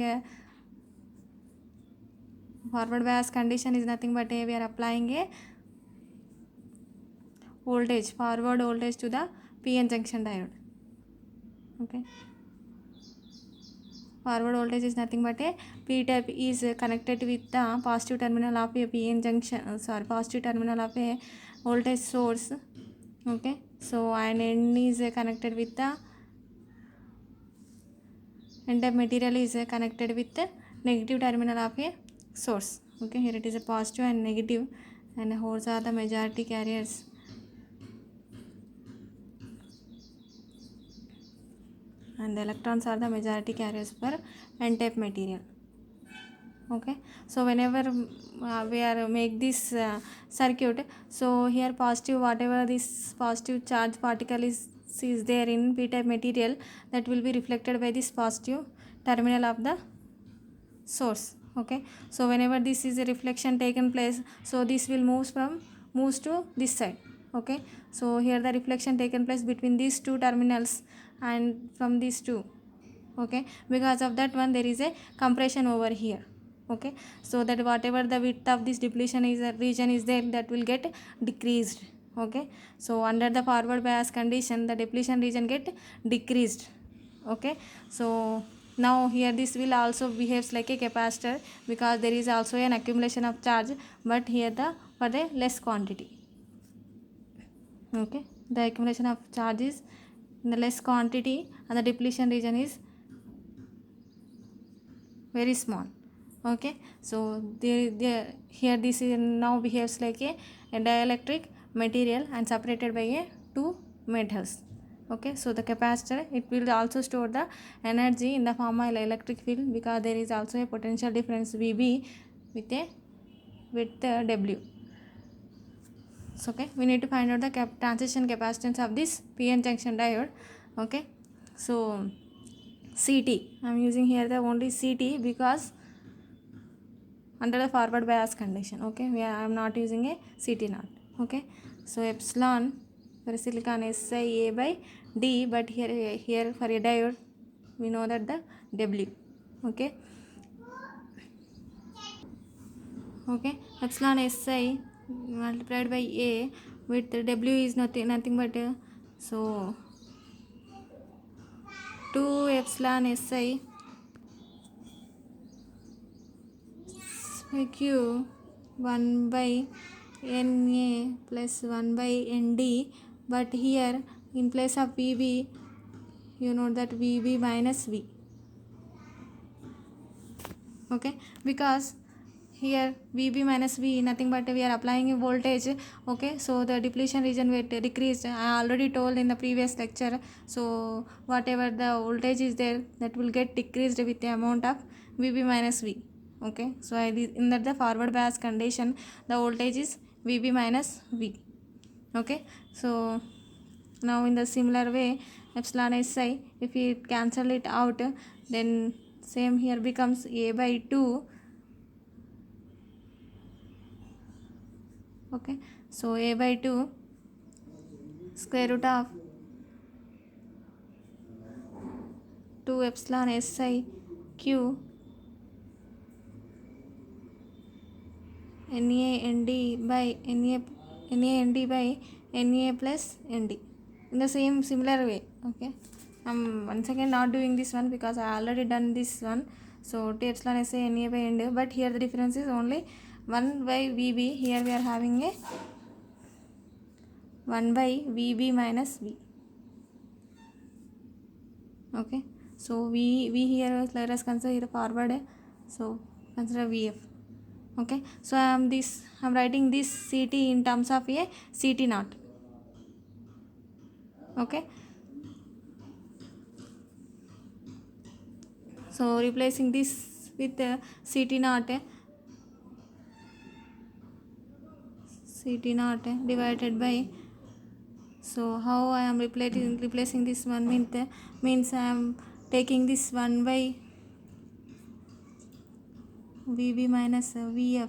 here forward bias condition is nothing but we are applying a voltage, forward voltage to the PN junction diode. Okay, forward voltage is nothing but a P type is connected with the positive terminal of a PN junction, positive terminal of a voltage source. Okay, so and N is connected with the N type material is connected with the negative terminal of a source. Okay, here it is a positive and negative, and holes are the majority carriers. And the electrons are the majority carriers for N type material. Okay, so whenever we are make this circuit, so here positive, whatever this positive charge particle is there in P type material, that will be reflected by this positive terminal of the source. Okay, so whenever this is a reflection taken place, so this will moves to this side. Okay, so here the reflection taken place between these two terminals and from these two. Okay, because of that one there is a compression over here. Okay, so that whatever the width of this depletion is region is there, that will get decreased. Okay, so under the forward bias condition, the depletion region get decreased. Okay, so now here this will also behaves like a capacitor, because there is also an accumulation of charge, but here the for the less quantity. Okay, the accumulation of charge is in the less quantity and the depletion region is very small. Okay, so here this is now behaves like a dielectric material and separated by a two metals. Okay, so the capacitor, it will also store the energy in the form of electric field, because there is also a potential difference VB with a W. So okay, we need to find out the transition capacitance of this PN junction diode. Okay, so CT, I am using here the only CT because under the forward bias condition. Okay, I am not using a CT naught. Okay, so epsilon for silicon Si A by D, but here for a diode we know that the W. Okay, okay, epsilon Si multiplied by A with W is nothing but so 2 epsilon Si Q 1 by Na plus 1 by Nd, but here in place of Vb you know that Vb minus V. Okay, because here Vb minus V nothing but we are applying a voltage. Okay, so the depletion region will decrease. I already told in the previous lecture, so whatever the voltage is there, that will get decreased with the amount of Vb minus V. Okay, so in that the forward bias condition, the voltage is Vb minus V. Okay, so now in the similar way, epsilon Si, if we cancel it out, then same here becomes A by 2. Okay, so A by 2 square root of 2 epsilon Si Q NaND by NaND by Na plus Nd in the similar way. Okay, I'm once again not doing this one because I already done this one. So 2 epsilon Si Na by Nd, but here the difference is only 1 by Vb. Here we are having a 1 by Vb minus V. Okay, so we here let us consider forward, so consider Vf. Okay, so I'm writing this CT in terms of a CT naught. Okay, so replacing this with CT naught divided by, so how I am replacing this one means I am taking this 1 by Vb minus Vf.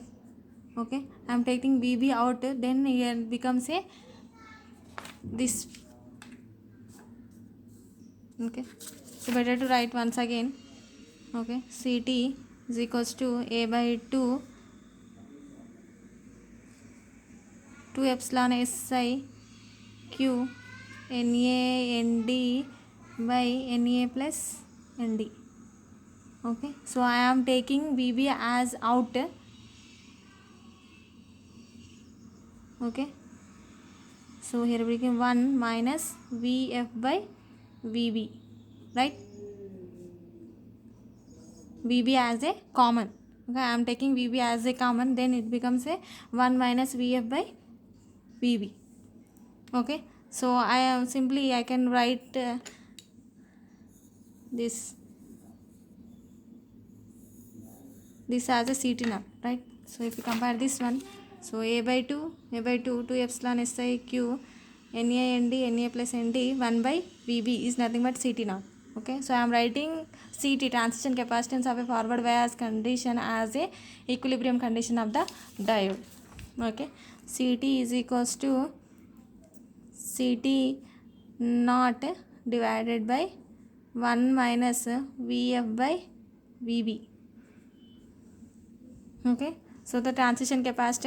Okay, I am taking Vb out, then here becomes a this. Okay, so better to write once again. Okay, Ct is equals to A by 2 epsilon Si Q Na Nd by Na plus Nd. Okay, so I am taking Vb as out. Okay, so here we become 1 minus Vf by Vb, right? Vb as a common. Okay, I am taking Vb as a common, then it becomes a 1 minus Vf by Vb. Okay, so I am simply I can write this as a Ct naught, right? So if you compare this one, so a by 2 2 epsilon Si Q Na Nd Na plus Nd 1 by Vb is nothing but Ct naught. Okay, so I am writing Ct, transition capacitance of a forward bias condition, as a equilibrium condition of the diode. Okay, Ct is equals to Ct naught divided by 1 minus Vf by Vb. Okay, so the transition capacitance